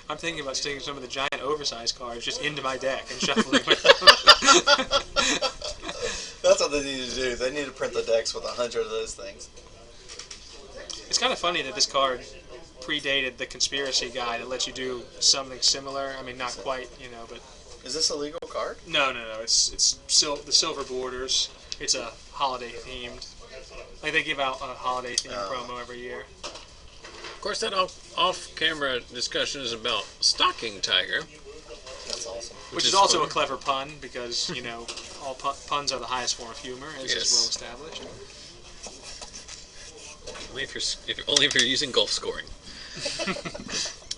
I'm thinking about sticking some of the giant oversized cards just into my deck and shuffling with them. That's what they need to do. They need to print the decks with 100 of those things. It's kind of funny that this card predated the conspiracy guy that lets you do something similar. I mean, not quite, but... Is this a legal card? No. It's the silver borders. It's a holiday themed. Like, they give out a holiday themed promo every year. Of course, that off-camera discussion is about Stalking Tiger. That's awesome. Which is also a clever pun, because, all puns are the highest form of humor, as is well established. Only if you're using golf scoring.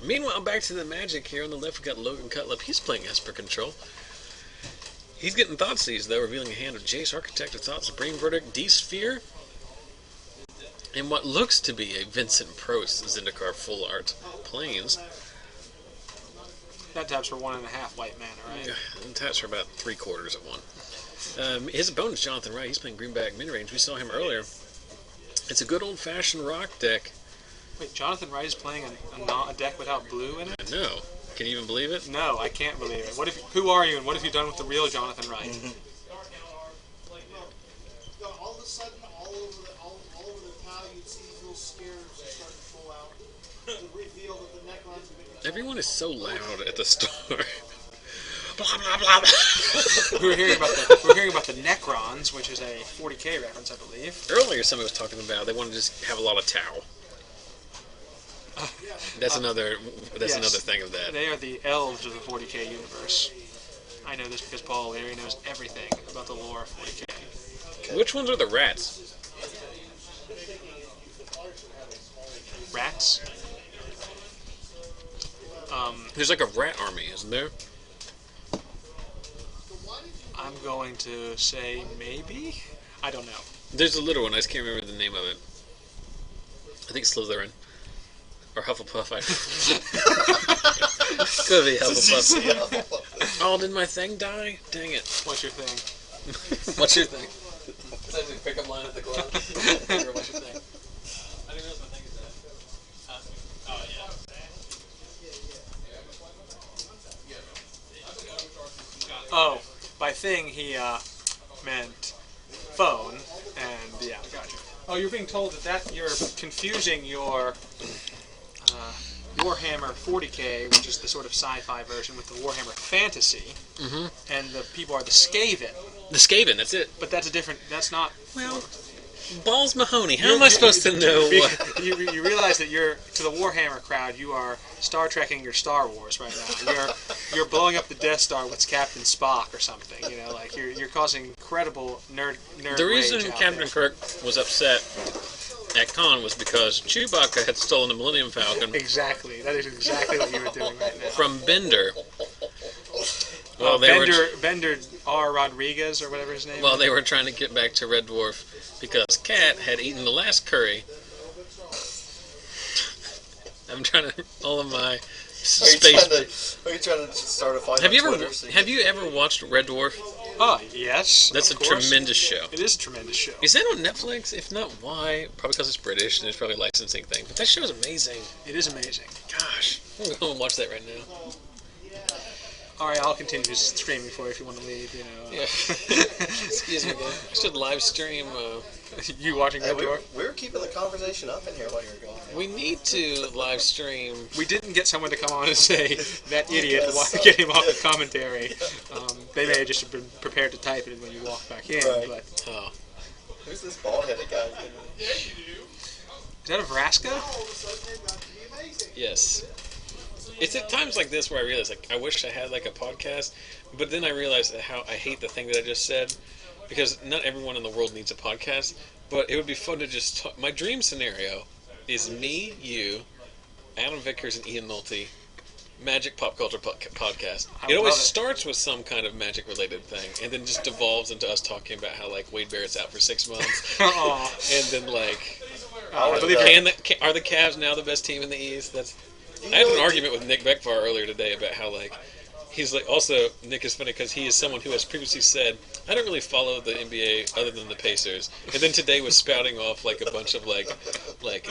Meanwhile, back to the Magic here. On the left, we've got Logan Cutlip. He's playing Esper Control. He's getting Thoughtseize, though, revealing a hand of Jace, Architect of Thought, Supreme Verdict, D-Sphere, and what looks to be a Vincent Prost Zendikar Full Art Plains. That taps for 1.5 white mana, right? Yeah, it taps for about 3/4 of one. His opponent's Jonathan Wright. He's playing Greenback Midrange. We saw him earlier. It's a good old-fashioned rock deck. Wait, Jonathan Wright is playing a deck without blue in it? I know. Can you even believe it? No, I can't believe it. Who are you, and what have you done with the real Jonathan Wright? Mm-hmm. All of a sudden, all over the tile, you'd see these little scares start to pull out. The reveal that the Necrons have been... Everyone is so loud at the store. Blah blah blah. We're hearing about the Necrons, which is a 40k reference, I believe. Earlier, somebody was talking about they want to just have a lot of Tau. That's another thing of that. They are the elves of the 40k universe. I know this because Paul O'Leary knows everything about the lore of 40k. Which ones are the rats? Rats? There's like a rat army, isn't there? I'm going to say maybe? I don't know. There's a little one, I just can't remember the name of it. I think Slytherin. Or Hufflepuff, Could be Hufflepuff. Oh, did my thing die? Dang it. What's your thing? What's your thing? Sometimes you pick up line at the club. What's your thing? I didn't realize my thing is that. Oh, yeah. Oh, by thing he meant phone, and yeah, gotcha. Oh, you're being told that you're confusing your Warhammer 40k, which is the sort of sci-fi version, with the Warhammer Fantasy, and the people are the Skaven. The Skaven, that's it. But that's a different. That's not. Well, Balls Mahoney. How am I supposed to know what? You realize that to the Warhammer crowd, you are Star Trekking your Star Wars right now. You're blowing up the Death Star with Captain Spock or something. Like you're causing incredible nerd. The reason Captain Kirk was upset at Con was because Chewbacca had stolen the Millennium Falcon. Exactly. That is exactly what you were doing right now. From Bender. Well, Bender R. Rodriguez, or whatever his name is. Well, they were trying to get back to Red Dwarf because Cat had eaten the last curry. I'm trying to... All of my space... Are you trying to start a fight have you ever watched Red Dwarf? Oh, yes. That's a tremendous show. It is a tremendous show. Is that on Netflix? If not, why? Probably because it's British and it's probably a licensing thing. But that show is amazing. It is amazing. Gosh. I'm going to go and watch that right now. Alright, I'll continue streaming for you if you want to leave, Yeah. Excuse me, man. I should live stream... you watching Red Dwarf? We're keeping the conversation up in here while you're gone. We need to live stream... We didn't get someone to come on and say, that idiot, get him off the commentary. They may have just been prepared to type it when you walk back in, right. But... Who's this bald-headed guy? Yeah, you do. Is that a Vraska? Yes. It's at times like this where I realize, I wish I had, a podcast, but then I realize how I hate the thing that I just said, because not everyone in the world needs a podcast, but it would be fun to just talk. My dream scenario is me, you, Adam Vickers, and Ian Nolte, Magic Pop Culture podcast. It always starts with some kind of magic-related thing, and then just devolves into us talking about how, Wade Barrett's out for 6 months, and then, are the Cavs now the best team in the East? I had an argument with Nick Beckfar earlier today about how, He's like, also, Nick is funny because he is someone who has previously said, I don't really follow the NBA other than the Pacers. And then today was spouting off like a bunch of like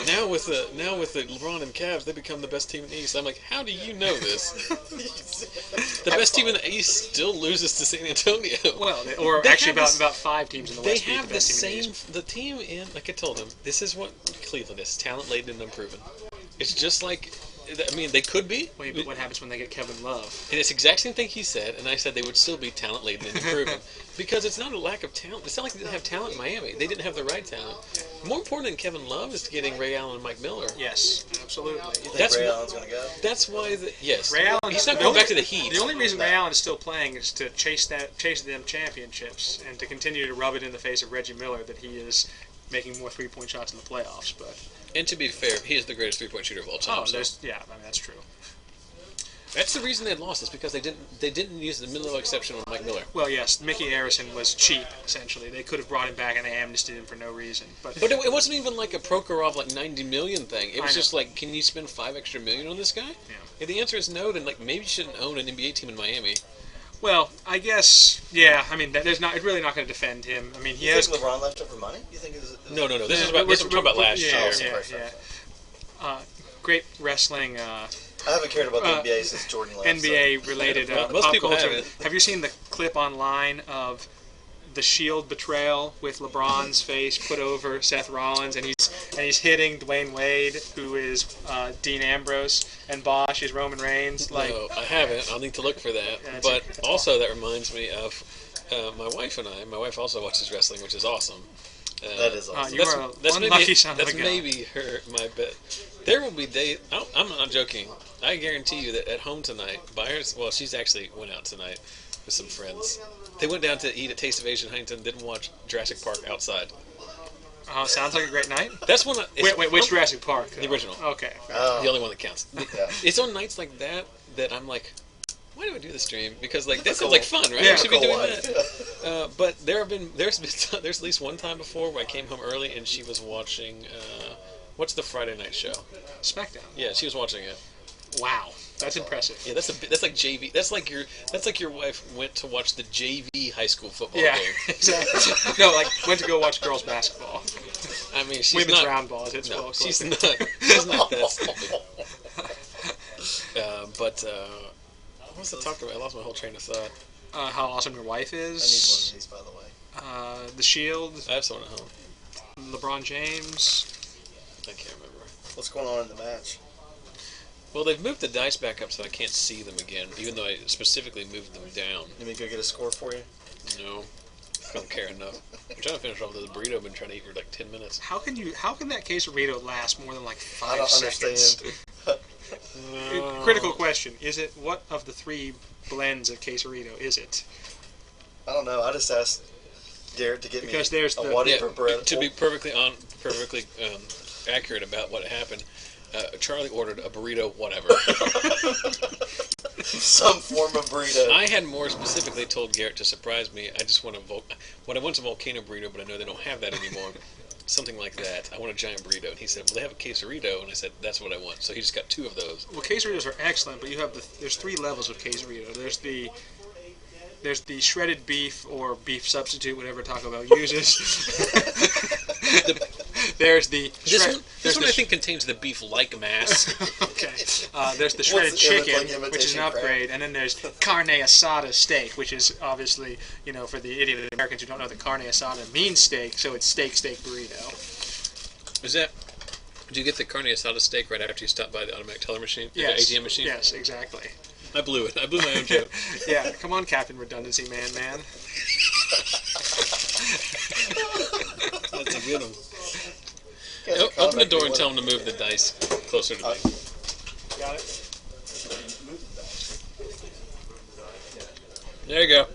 now with the LeBron and Cavs, they become the best team in the East. I'm like, how do you know this? The best team in the East still loses to San Antonio. Well, or They actually have about 5 teams in the They West. beat have the the best team in the same, East. the team in, like I told him, this is what Cleveland is, talent laden and unproven. It's just like, I mean, they could be. Wait, but what happens when they get Kevin Love? And it's the exact same thing he said, and I said they would still be talent laden and unproven. Because it's not a lack of talent. It's not like they didn't have talent in Miami. They didn't have the right talent. More important than Kevin Love is getting Ray Allen and Mike Miller. Yes, absolutely. You think That's Ray wh- Allen's going to go? That's why, yes. Ray Allen. He's not going back to the Heat. The only reason Ray Allen is still playing is to chase them championships and to continue to rub it in the face of Reggie Miller that he is making more 3-point shots in the playoffs. But And to be fair, he is the greatest three-point shooter of all time. So I mean that's true. that's the reason they lost, is because they didn't use the middle exception on Mike Miller. Well, yes, Mickey Arison was cheap. Essentially, they could have brought him back and they amnestied him for no reason. But It wasn't even like a Prokhorov like $90 million thing. It was I know. just like, can you spend $5 extra million on this guy? Yeah. If the answer is no, then like maybe you shouldn't own an NBA team in Miami. well, I guess I mean it's really not going to defend him. I mean he You has. think LeBron left over money? You think it was No. This Yeah, is about this is what I'm talking about last yeah, year. Yeah. Great wrestling. I haven't cared about the NBA since Jordan left. NBA related Most pop people culture. haven't. Have you seen the clip online of the Shield betrayal with LeBron's face put over Seth Rollins, and he's hitting Dwayne Wade, who is Dean Ambrose, and Bosch is Roman Reigns. Like, No, I haven't. I'll need to look for that. Yeah, But it's also, that reminds me of my wife and I. My wife also watches wrestling, which is awesome. That is awesome. you are one lucky son of a That's gun. maybe my bet. There will be days. I'm not joking. I guarantee you that at home tonight, well, she's actually went out tonight with some friends. They went down to eat at Taste of Asian Huntington. Didn't watch Jurassic Park outside. Sounds like a great night. That's when. Wait, which Jurassic Park? The original. Okay. Oh. The only one that counts. Yeah. It's on nights like that I'm like, why do I do the stream? Because like that sounds like fun, right? Yeah. We should be doing Life. that. But there's at least one time before where I came home early and she was watching. What's the Friday night show? SmackDown. Yeah, she was watching it. Wow, that's impressive. Yeah, that's like JV. That's like your wife went to watch the JV high school football Yeah, game. exactly. No, like went to go watch girls basketball. I mean, she's Women's not. round balls. It's No, well she's collected. not. She's not that stupid. But what was I talking about? I lost my whole train of thought. How awesome your wife I need one of is. these, by the way. The Shield. I have someone at home. LeBron James. I can't remember. What's going on in the match? Well, they've moved the dice back up so I can't see them again, even though I specifically moved them down. Let me go get a score for you. No, I don't care enough. I'm trying to finish off this burrito I've been trying to eat for like 10 minutes. How can that quesarito last more than like 5 I don't seconds? understand. Critical question: is it what of the 3 blends of quesarito is it? I don't know. I just asked Garrett to get Because me there's a the- whatever bread. To be perfectly accurate about what happened, Charlie ordered a burrito, whatever. Some form of burrito. I had more specifically told Garrett to surprise me. I just want what I want's a volcano burrito, but I know they don't have that anymore. Something like that. I want a giant burrito. And he said, well, they have a quesarito. And I said, that's what I want. So he just got 2 of those. Well, quesaritos are excellent, but there's 3 levels of quesarito. There's the shredded beef or beef substitute, whatever Taco Bell uses. There's the This one I think contains the beef-like mass. Okay. There's the shredded What's it, chicken, like which is an imitation crab? upgrade, and then there's carne asada steak, which is obviously, for the idiot Americans who don't know that carne asada means steak, so it's steak burrito. Is that? Did you get the carne asada steak right after you stopped by the automatic teller machine? Yes. The ATM machine? Yes, exactly. I blew it. I blew my own joke. Yeah, come on, Captain Redundancy Man. That's a good one. Guys are Open the comic, door you and tell wanna- them to move the dice closer to me. Got it? There you go.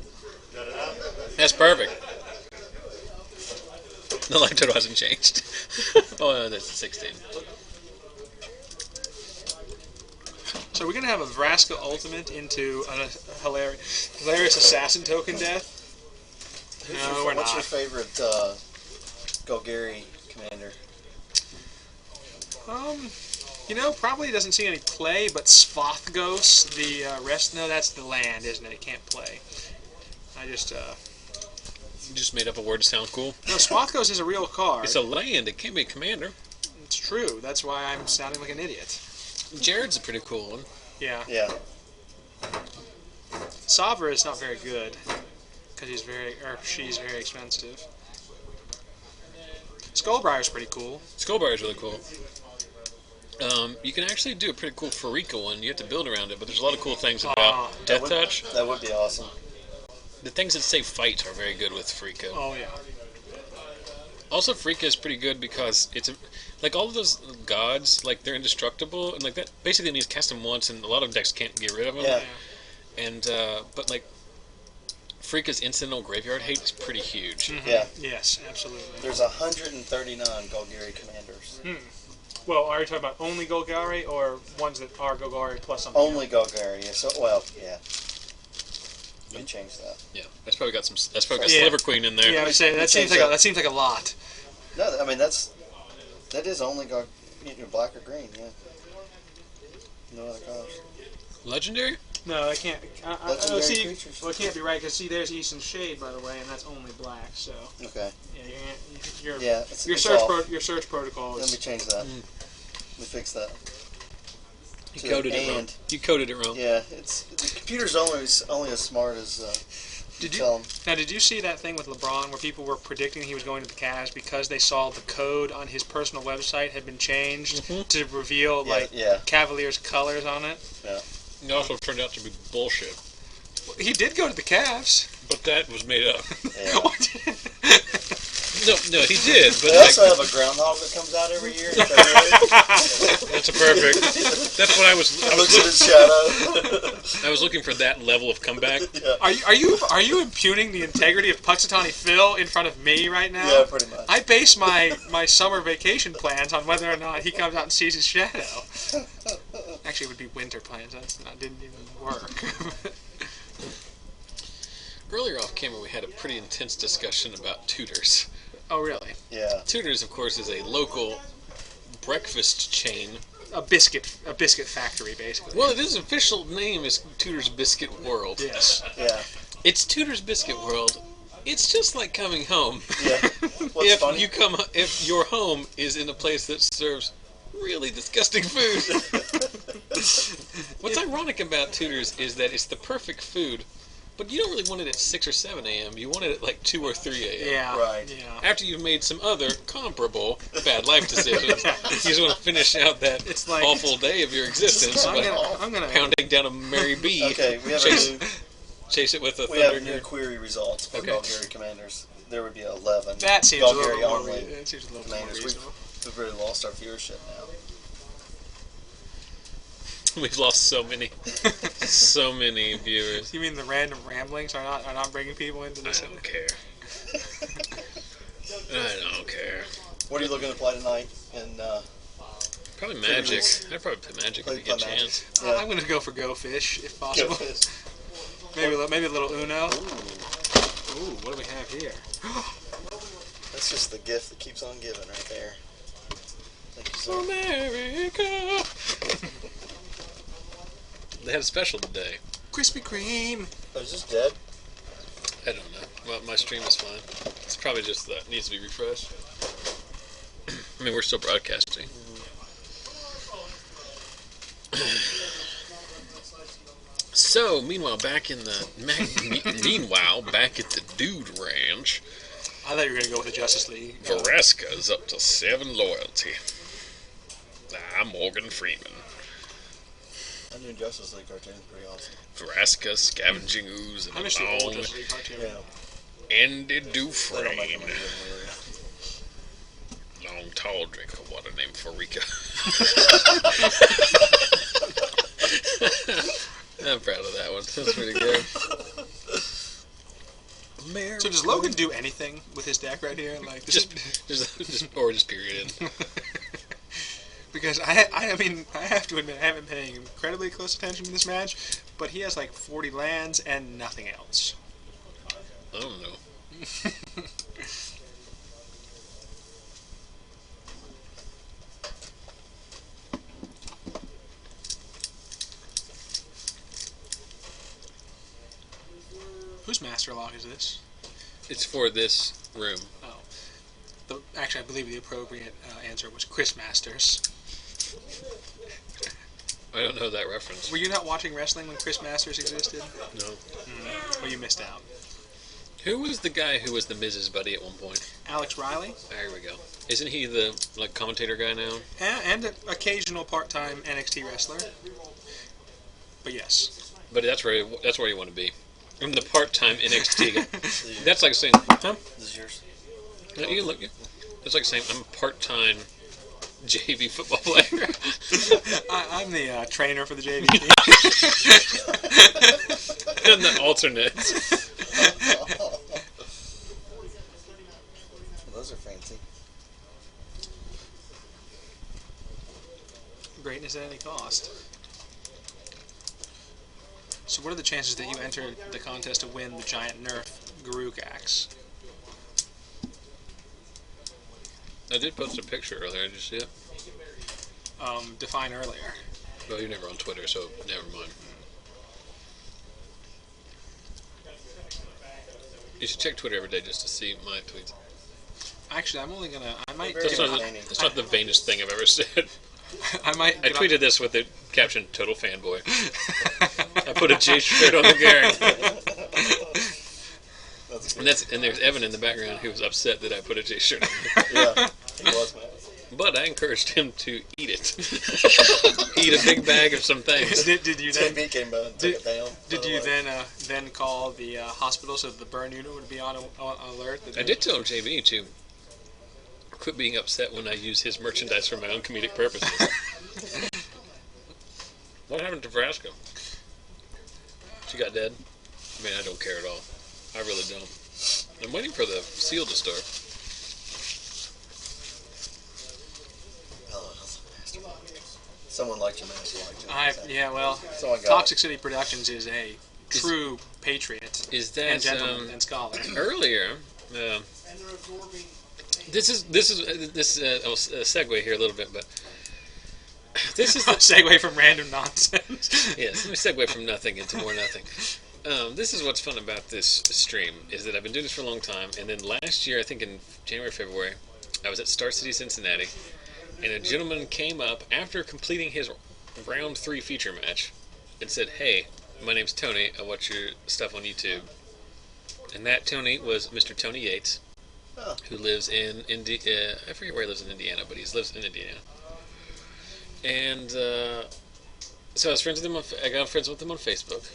That's perfect. The light total hasn't changed. Oh, no, that's 16. So we're going to have a Vraska Ultimate into a hilarious assassin token death? No, we're What's not. your favorite Golgari commander? Probably doesn't see any play, but Svothgos, the rest. No, that's the land, isn't it? It can't play. I just. You just made up a word to sound cool. No, Svothgos is a real card. It's a land. It can't be a commander. It's true. That's why I'm sounding like an idiot. Jared's a pretty cool one. Yeah. Yeah. Savra is not very good because she's very expensive. Skullbriar's pretty cool. Skullbriar's really cool. You can actually do a pretty cool Farika one. You have to build around it, but there's a lot of cool things about Death Touch. That would be awesome. The things that say fight are very good with Farika. Oh, yeah. Also, Farika is pretty good because it's like all of those gods, like they're indestructible, and like that basically means cast them once, and a lot of decks can't get rid of them. Yeah. And but like Farika's incidental graveyard hate is pretty huge. Mm-hmm. Yeah. Yes, absolutely. There's 139 Golgari commanders. Well, are you talking about only Golgari or ones that are Golgari plus something? Only Golgari. So, well, yeah. We changed that. Yeah, that's probably got Sliver Queen in there. Yeah, I would say that seems like a lot. No, I mean that is only black or green. Yeah. No other colors. Legendary? No, I can't. Legendary see, creatures. well, it can't be right because there's Eastern Shade, by the way, and that's only black. So Okay. yeah, your search protocol Let is. me change that. Let me fix that. You coded it wrong. You coded it wrong. Yeah, the computer's only as smart as Did you tell them. Now, did you see that thing with LeBron where people were predicting he was going to the Cavs because they saw the code on his personal website had been changed to reveal Cavaliers colors on it? Yeah. It also turned out to be bullshit. Well, he did go to the Cavs. But that was made up. Yeah. No, he did. But They also have a groundhog that comes out every year in February. That's a perfect. That's what I was. Looks at its shadow. I was looking for that level of comeback. Yeah. Are you impugning the integrity of Puxatawny Phil in front of me right now? Yeah, pretty much. I base my summer vacation plans on whether or not he comes out and sees his shadow. Actually, it would be winter plans. That didn't even work. Earlier off camera, we had a pretty intense discussion about Tudors. Oh, really? Yeah. Tudors, of course, is a local breakfast chain. A biscuit factory, basically. Well, its official name is Tudor's Biscuit World. Yes. Yeah. It's Tudor's Biscuit World. It's just like coming home. Yeah. What's funny? If your home is in a place that serves really disgusting food. What's ironic about Tudor's is that it's the perfect food, but you don't really want it at 6 or 7 a.m. You want it at like 2 or 3 a.m. Yeah. Right. Yeah. After you've made some other comparable bad life decisions, you just want to finish out that It's like- awful day of your existence by I'm gonna pounding down a Mary B. Okay, we have Chase it with a we have thunder. new query results for Okay. Golgari commanders. There would be 11. That seems a little Golgari more. only It seems a little more commanders. reasonable. We've really lost our viewership now. We've lost so many viewers. You mean the random ramblings are not bringing people into I this? don't care. I don't care. What are you looking to play tonight? And Probably Magic. I'd probably play Magic if you get a Magic. chance. Yeah. I'm going to go for Go Fish if Go possible. Fish. Maybe a little Uno. Ooh, Ooh, what do we have here? that's just the gift that keeps on giving right there. Thank you, sir. America. They had a special today. Krispy Kreme. Oh, is this dead? I don't know. Well, my stream is fine. It's probably just that it needs to be refreshed. I mean, we're still broadcasting. So, meanwhile, back at the Dude Ranch, I thought you were going to go with the Justice League. Vereska's up to 7 loyalty. I'm Morgan Freeman. That new Justice League cartoon's pretty awesome. Vereska, Scavenging Ooze, I and missed the a old long Justice League cartoon. Yeah. Andy They don't make them Dufresne. even Long, tall drink of water named Farika. I'm proud of that one. That's pretty good. So does Logan do anything with his deck right here? Like Just period. because I mean I have to admit I haven't been paying incredibly close attention to this match, but he has like 40 lands and nothing else. I don't know. Whose master lock is this? It's for this room. Oh. Actually, I believe the appropriate answer was Chris Masters. I don't know that reference. Were you not watching wrestling when Chris Masters existed? No. Well, you missed out. Who was the guy who was the Mrs. Buddy at one point? Alex Riley? There we go. Isn't he the commentator guy now? And an occasional part-time NXT wrestler. But yes. But that's where you want to be. I'm the part-time NXT guy. That's like saying, huh? This is yours. No, you can look. That's like saying I'm a part-time JV football player. I'm the trainer for the JV team. I'm the alternate. Those are fancy. Greatness at any cost. So what are the chances that you enter the contest to win the giant Nerf Garuk axe? I did post a picture earlier. Did you see it? Define earlier. Well, you're never on Twitter, so never mind. You should check Twitter every day just to see my tweets. Actually, I'm only gonna. I might. Very That's not the vainest thing I've ever said. I might. I tweeted this with the caption "Total fanboy." I put a J shirt on the Garrett. And there's Evan in the background who was upset that I put a J shirt on. Yeah, he was, man. But I encouraged him to eat it. Eat a big bag of some things. Did you then? TV came by and took it down. Did you then call the hospital so that the burn unit would be on alert? I did tell JB to quit being upset when I use his merchandise for my own comedic purposes. What happened to Vrasco? She got dead? I mean, I don't care at all. I really don't. I'm waiting for the seal to start. Someone liked your master like Yeah, well, Someone got Toxic City Productions is a true patriot Is that and gentleman and scholar. earlier? And they're absorbing. This is I'll segue here a little bit, but this is the Segue from random nonsense. yes. Let me segue from nothing into more nothing. This is what's fun about this stream is that I've been doing this for a long time, and then last year, I think in January, February, I was at Star City, Cincinnati, and a gentleman came up after completing his round 3 feature match and said, "Hey, my name's Tony. I watch your stuff on YouTube." And that Tony was Mr. Tony Yates, who lives in I forget where he lives in Indiana, but he lives in Indiana. And so I was friends with him. I got friends with him on Facebook.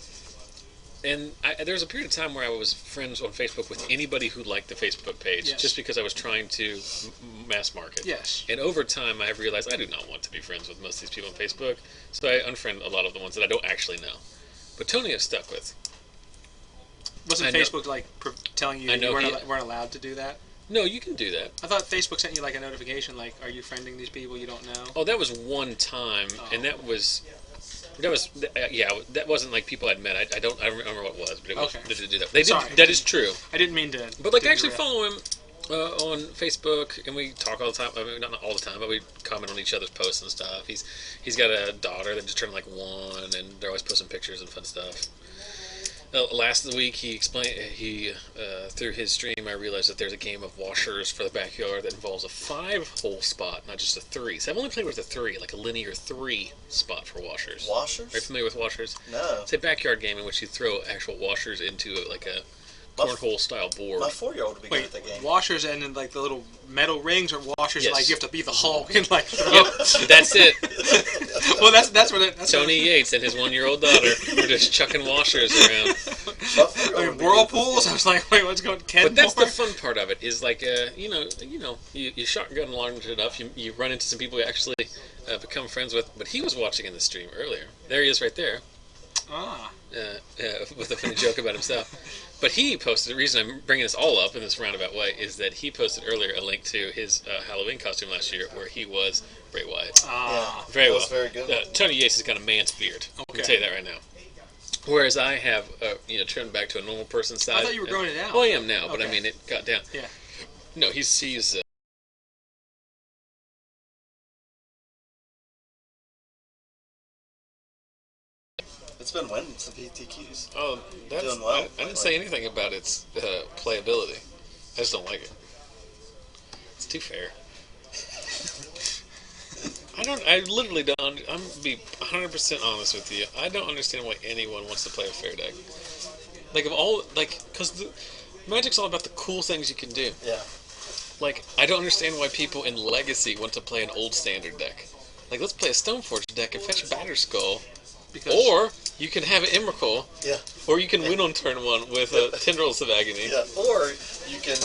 And there was a period of time where I was friends on Facebook with anybody who liked the Facebook page, Yes. just because I was trying to mass market. Yes. And over time, I have realized I do not want to be friends with most of these people on Facebook, so I unfriend a lot of the ones that I don't actually know. But Tony I've stuck with. Wasn't Facebook telling you I you know weren't allowed to do that? No, you can do that. I thought Facebook sent you like a notification, like, "Are you friending these people you don't know?" Oh, that was one time, and that wasn't like people I'd met. I don't remember what it was, but it was Okay. they did do that. They did. Sorry. That is true. I didn't mean to. But like, to I actually derail. follow him on Facebook, and we talk all the time. I mean, not all the time, but we comment on each other's posts and stuff. He's got a daughter that just turned like 1, and they're always posting pictures and fun stuff. Last week, he explained through his stream. I realized that there's a game of washers for the backyard that involves a 5-hole spot, not just a 3. So I've only played with a 3, like a linear 3 spot for washers. Washers? Are you familiar with washers? No. It's a backyard game in which you throw actual washers into like a cornhole style board. My 4-year-old would be good at that game. Washers and then like the little metal rings, or washers Yes. like you have to be the Hulk and like throw. Yep, that's it. Well, that's what it. That's Tony Yates and his 1-year-old daughter were just chucking washers around. I mean, whirlpools. I was like, wait, what's going? But that's the fun part of it. Is like, you shotgun large enough, you run into some people you actually become friends with. But he was watching in the stream earlier. There he is, right there. With a funny joke about himself. But he posted, the reason I'm bringing this all up in this roundabout way is that he posted earlier a link to his Halloween costume last year where he was Bray Wyatt. Yeah, Very that well. was very good. Tony Yates has got a man's beard. I Okay. can tell you that right now. Whereas I have, turned back to a normal person's side. I thought you were growing it out. Well, I am now, but I Okay. mean, it got down. Yeah. No, he's It's been winning some PTQs. Oh, that's Doing well, I didn't say anything about its playability. I just don't like it. It's too fair. I literally don't. I'm gonna be 100% honest with you. I don't understand why anyone wants to play a fair deck. Like of all, because Magic's all about the cool things you can do. Yeah. Like, I don't understand why people in Legacy want to play an old standard deck. Like, let's play a Stoneforge deck and fetch Batterskull. Or you can have Emrakul. Yeah. Or you can win on turn 1 with Tendrils of Agony. Yeah. Or you can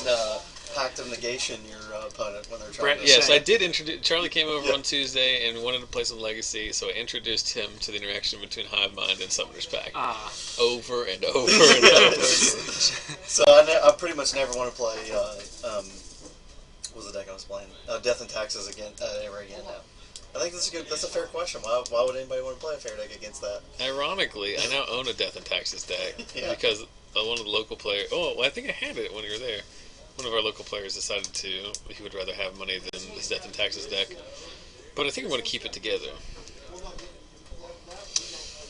Pact of Negation your opponent when they're trying to... Yes, I did introduce... Charlie came over on Tuesday and wanted to play some Legacy, so I introduced him to the interaction between Hive Mind and Summoner's Pact. Over and over and over. So I pretty much never want to play... what was the deck I was playing? Death and Taxes ever again now. I think that's a fair question. Why would anybody want to play a fair deck against that? Ironically, I now own a Death and Taxes deck because one of the local players... Oh, well, I think I had it when you were there. One of our local players decided he would rather have money than his Death and Taxes deck. But I think I'm going to keep it together.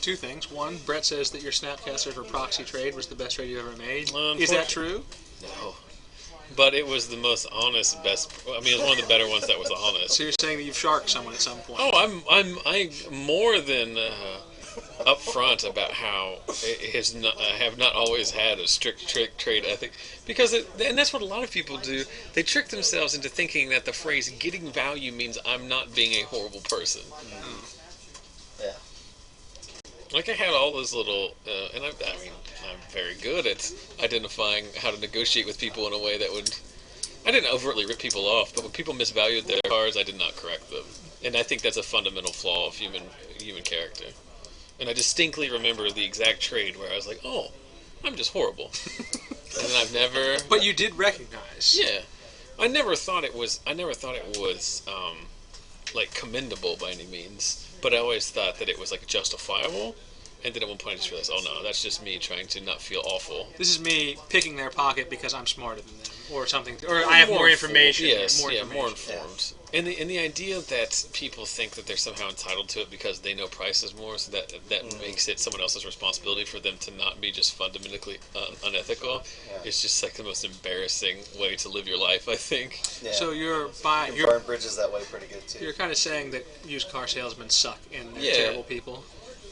Two things. One, Brett says that your Snapcaster for proxy trade was the best trade you ever made. Well, is that true? No. But it was the most honest, best... I mean, it was one of the better ones that was honest. So you're saying that you've sharked someone at some point? Oh, I'm more than upfront about how I have not always had a strict trade ethic. Because, and that's what a lot of people do, they trick themselves into thinking that the phrase getting value means I'm not being a horrible person. Yeah. Like, I had all those little, and I'm very good at identifying how to negotiate with people in a way that would... I didn't overtly rip people off, but when people misvalued their cards, I did not correct them. And I think that's a fundamental flaw of human character. And I distinctly remember the exact trade where I was like, oh, I'm just horrible. And then I've never... But you did recognize. Yeah. I never thought it was, like, commendable by any means. But I always thought that it was, like, justifiable. And then at one point I just realized, oh no, that's just me trying to not feel awful. This is me picking their pocket because I'm smarter than them, or something, or I have more information. Yes, more informed. Yeah. And the idea that people think that they're somehow entitled to it because they know prices more, so that makes it someone else's responsibility for them to not be just fundamentally unethical. Yeah. It's just like the most embarrassing way to live your life, I think. Yeah. So you're burn bridges that way pretty good too. You're kind of saying that used car salesmen suck and they're terrible people.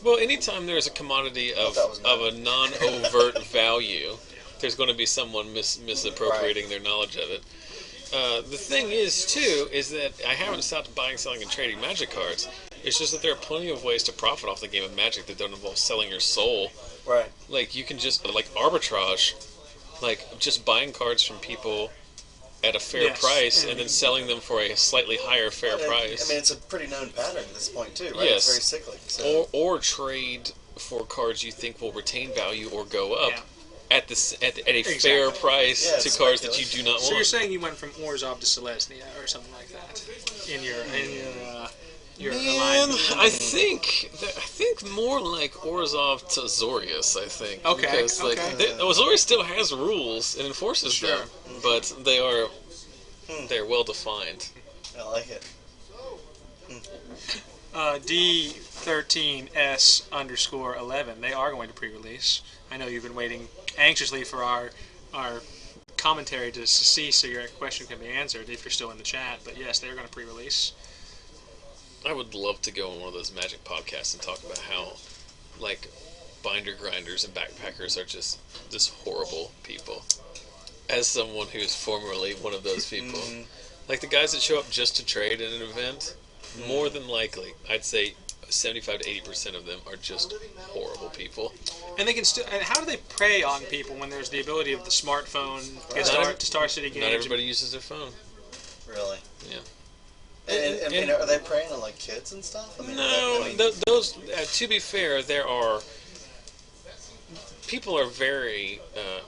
Well, anytime there's a commodity of a non-overt value, there's going to be someone misappropriating their knowledge of it. The thing is, too, is that I haven't stopped buying, selling, and trading Magic cards. It's just that there are plenty of ways to profit off the game of Magic that don't involve selling your soul. Right. Like, you can just, like, arbitrage, like, just buying cards from people at a fair price and then selling them for a slightly higher fair price. I mean, it's a pretty known pattern at this point, too, right? Yes. It's very cyclic. So. Or trade for cards you think will retain value or go up. Yeah. At a fair price to cards that you do not want. So you're saying you went from Orzhov to Selesnya or something like that in your alignment? I think more like Orzhov to Azorius. I think. Okay. Because Azorius still has rules and enforces them, but they're well defined. I like it. D13S_11. They are going to pre-release. I know you've been waiting anxiously for our commentary to cease so your question can be answered if you're still in the chat. But yes, they're going to pre-release. I would love to go on one of those Magic podcasts and talk about how, like, binder grinders and backpackers are just horrible people. As someone who is formerly one of those people. Like, the guys that show up just to trade in an event, more than likely, I'd say 75 to 80% of them are just horrible people. And they can still. And how do they prey on people when there's the ability of the smartphone to Star City games? Not everybody uses their phone. Really? Yeah. And are they preying on like kids and stuff? I mean, those. To be fair, there are. People are very,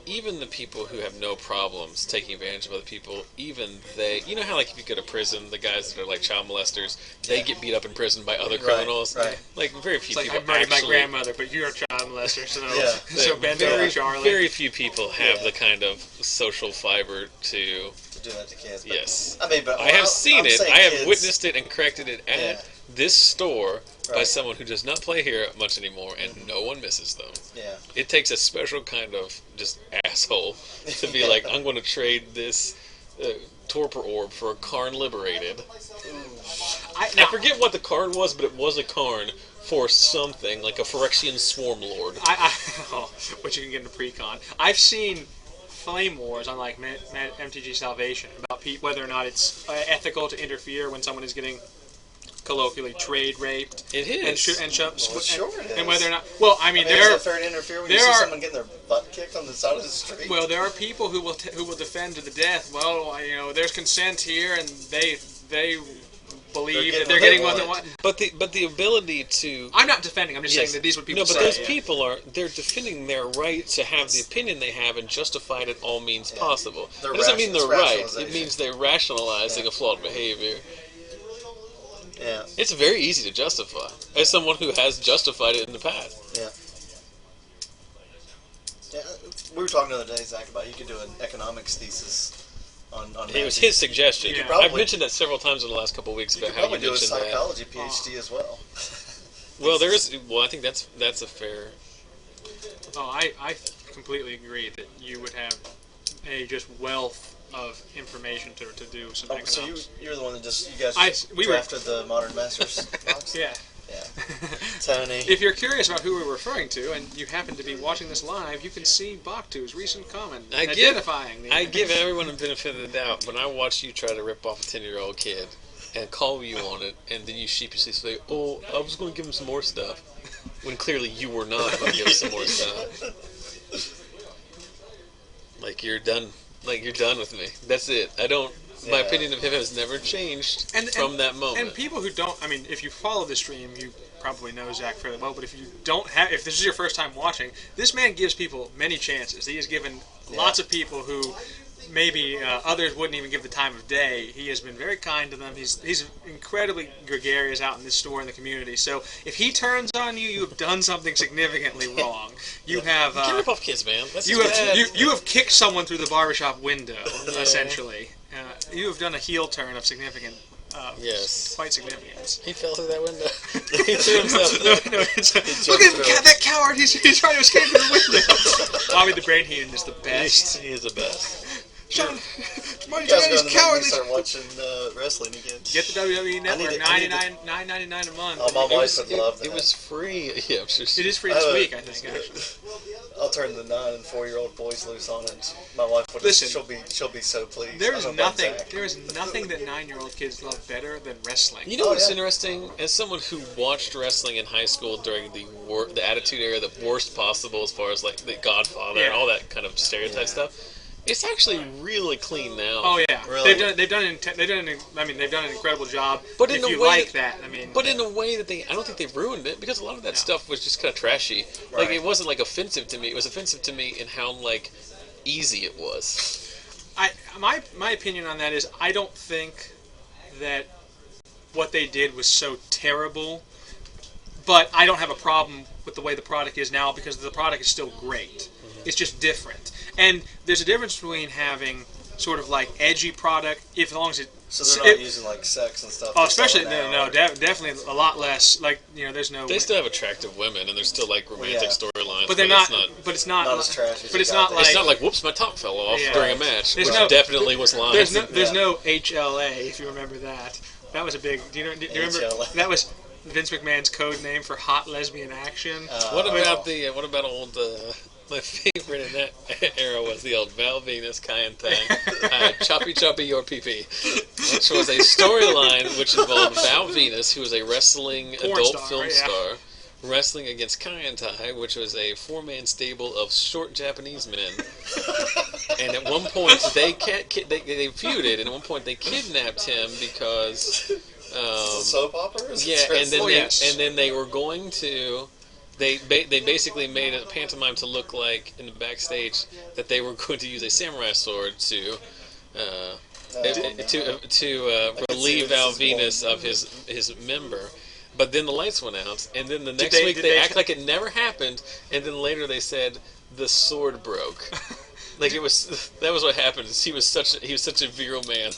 even the people who have no problems taking advantage of other people, even they, you know how like if you go to prison, the guys that are like child molesters, they get beat up in prison by other criminals. Right. Like very few people. I murdered my grandmother, but you're a child molester, so so bend over, Charlie. Very few people have the kind of social fiber to do that to kids. Yes. I mean, but I have seen it. I have witnessed it and corrected it at this store by someone who does not play here much anymore, and no one misses them. Yeah. It takes a special kind of just asshole to be like, I'm going to trade this Torpor Orb for a Karn Liberated. I forget what the card was, but it was a Karn for something, like a Phyrexian Swarm Lord. Which you can get in the pre-con. I've seen flame wars on like MTG Salvation about whether or not it's ethical to interfere when someone is getting colloquially trade raped. It is. And whether or not, well, I mean, is it fair to interfere when you see someone getting their butt kicked on the side of the street? Well, there are people who will defend to the death. Well, there's consent here, and they believe that they're getting what they want. But the ability to... I'm not defending. I'm just saying that these are what people say. No, but those people they're defending their right to have the opinion they have and justify it at all means possible. It doesn't mean they're right. It means they're rationalizing a flawed behavior. Yeah. It's very easy to justify, as someone who has justified it in the past. Yeah. Yeah, we were talking the other day, Zach, about you could do an economics thesis on it was his suggestion. Yeah. I've mentioned that several times in the last couple of weeks about how you mentioned that. You could probably do a psychology PhD as well. Well, I think that's a fair... Oh, I completely agree that you would have a just wealth of information to do some economics. So you're the one that drafted the Modern Masters box? Yeah. Yeah. Tony. If you're curious about who we're referring to, and you happen to be watching this live, you can see Baktu's recent comment identifying I give everyone the benefit of the doubt when I watch you try to rip off a 10-year-old kid and call you on it, and then you sheepishly say, "Oh, I was going to give him some more stuff," when clearly you were not going to give him some more stuff. Like you're done. Like you're done with me. That's it. My opinion of him has never changed from that moment. And people who don't, I mean, if you follow the stream, you probably know Zach fairly well. But if you don't have, if this is your first time watching, this man gives people many chances. He has given lots of people who maybe others wouldn't even give the time of day. He has been very kind to them. He's incredibly gregarious out in this store in the community. So if he turns on you, you have done something significantly wrong. You have you can't rip off kids, man. That's you have kicked someone through the barbershop window, essentially. You have done a heel turn of significant, quite significance. He fell through that window. He threw himself through. Look at him, that coward! He's trying to escape through the window. Bobby the Brain Heathen is the best. He is the best. Sean, you guys go to the start watching wrestling again. Get the WWE Network, $9.99 a month. Oh, my wife would love that. It was free. Yeah, I'm sure. It is free this week, I think. Actually, I'll turn the 9 and 4-year-old boys loose on it. My wife would. Listen, she'll be so pleased. There is nothing that 9-year-old kids love better than wrestling. You know what's interesting? As someone who watched wrestling in high school during the Attitude Era, the worst possible, as far as like the Godfather and all that kind of stereotype stuff. It's actually really clean now. Oh yeah, really? They've done an incredible job. But if in a you way like that, I mean. But in a way that I don't think they've ruined it, because a lot of that stuff was just kind of trashy. Right. Like it wasn't like offensive to me. It was offensive to me in how like easy it was. My opinion on that is I don't think that what they did was so terrible, but I don't have a problem with the way the product is now because the product is still great. It's just different. And there's a difference between having sort of like edgy product, as long as it. So they're not using like sex and stuff. Oh, especially definitely a lot less. Like there's no. They still have attractive women, and there's still like romantic storylines. But they're not. But it's not as trashy. But it's not like. It's not like whoops, my top fell off during a match. Which definitely was lying. There's no HLA if you remember that. That was a big. Do you remember? That was Vince McMahon's code name for hot lesbian action. What about old? My favorite in that era was the old Val Venus Kai and Tang, Choppy Choppy Your PP, which was a storyline which involved Val Venus, who was a wrestling adult film star, wrestling against Kai and Tai, which was a 4-man stable of short Japanese men. And at one point they feuded, and at one point they kidnapped him because soap opera. And then they were going to. They basically made a pantomime to look like in the backstage that they were going to use a samurai sword to relieve Val Venus of his member. But then the lights went out, and then the next week they act like it never happened, and then later they said the sword broke. Like it was. That was what happened. Is he was such a virile man.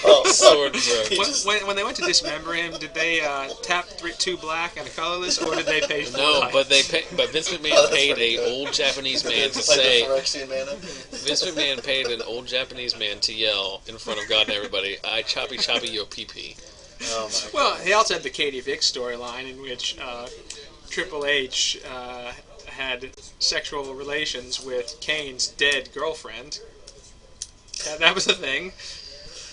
Oh. Sword broke. When they went to dismember him, did they tap 2 black and a colorless, or did they pay? No, but Vince McMahon paid pretty a good. old Japanese man It's to like say. the Phyrexian mana. Vince McMahon paid an old Japanese man to yell in front of God and everybody, "I choppy your pee-pee." Oh my Well, he also had the Katie Vick storyline in which Triple H had sexual relations with Kane's dead girlfriend. That was a thing.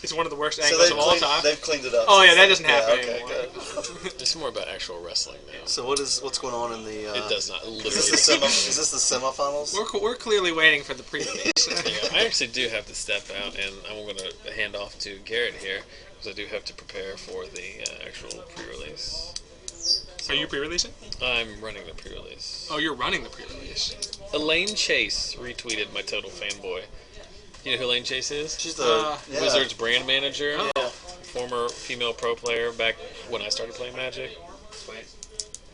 It's one of the worst angles of all time. They've cleaned it up. Oh yeah, that doesn't happen okay, anymore. good. It's more about actual wrestling now. So what's going on in the? It does not Is literally. this the semifinals? We're clearly waiting for the pre-release. Yeah, I actually do have to step out, and I'm going to hand off to Garrett here because I do have to prepare for the actual pre-release. Are you pre-releasing? I'm running the pre-release. Oh, you're running the pre-release. Elaine Chase retweeted my total fanboy. You know who Elaine Chase is? She's the Wizards brand manager. Oh. Yeah. Former female pro player back when I started playing Magic. Sweet.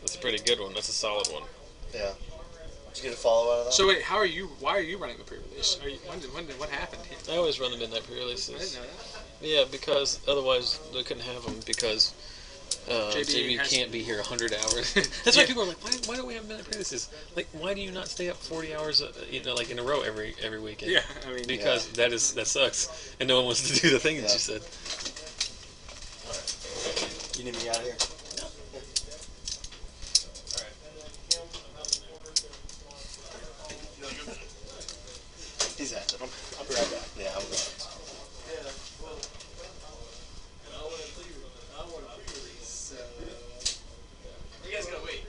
That's a pretty good one. That's a solid one. Yeah. Did you get a follow out of that? So wait, why are you running the pre-release? What happened here? I always run the midnight I pre-releases. didn't know that. Yeah, because otherwise they couldn't have them because JB has- can't be here 100 hours. That's why people are like, why don't we have midnight pre-releases? Like, why do you not stay up 40 hours, like in a row every weekend? Yeah, I mean, Because that sucks, and no one wants to do the thing that you said. You need me out of here? He's at it. I'll be right back. Yeah, I'm going. You guys gotta wait.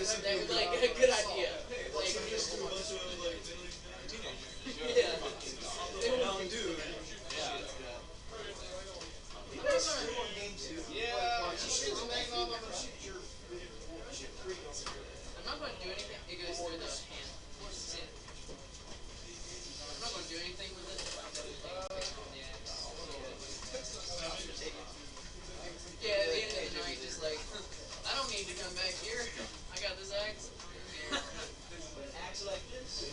That would be like a good idea. Like, yeah. Mountain Dew. I'm not going to do anything. It goes through the hand. See it? I'm not going to do anything with it. Yeah, at the end of the night, just like, I don't need to come back here. I got this axe. Axe like this.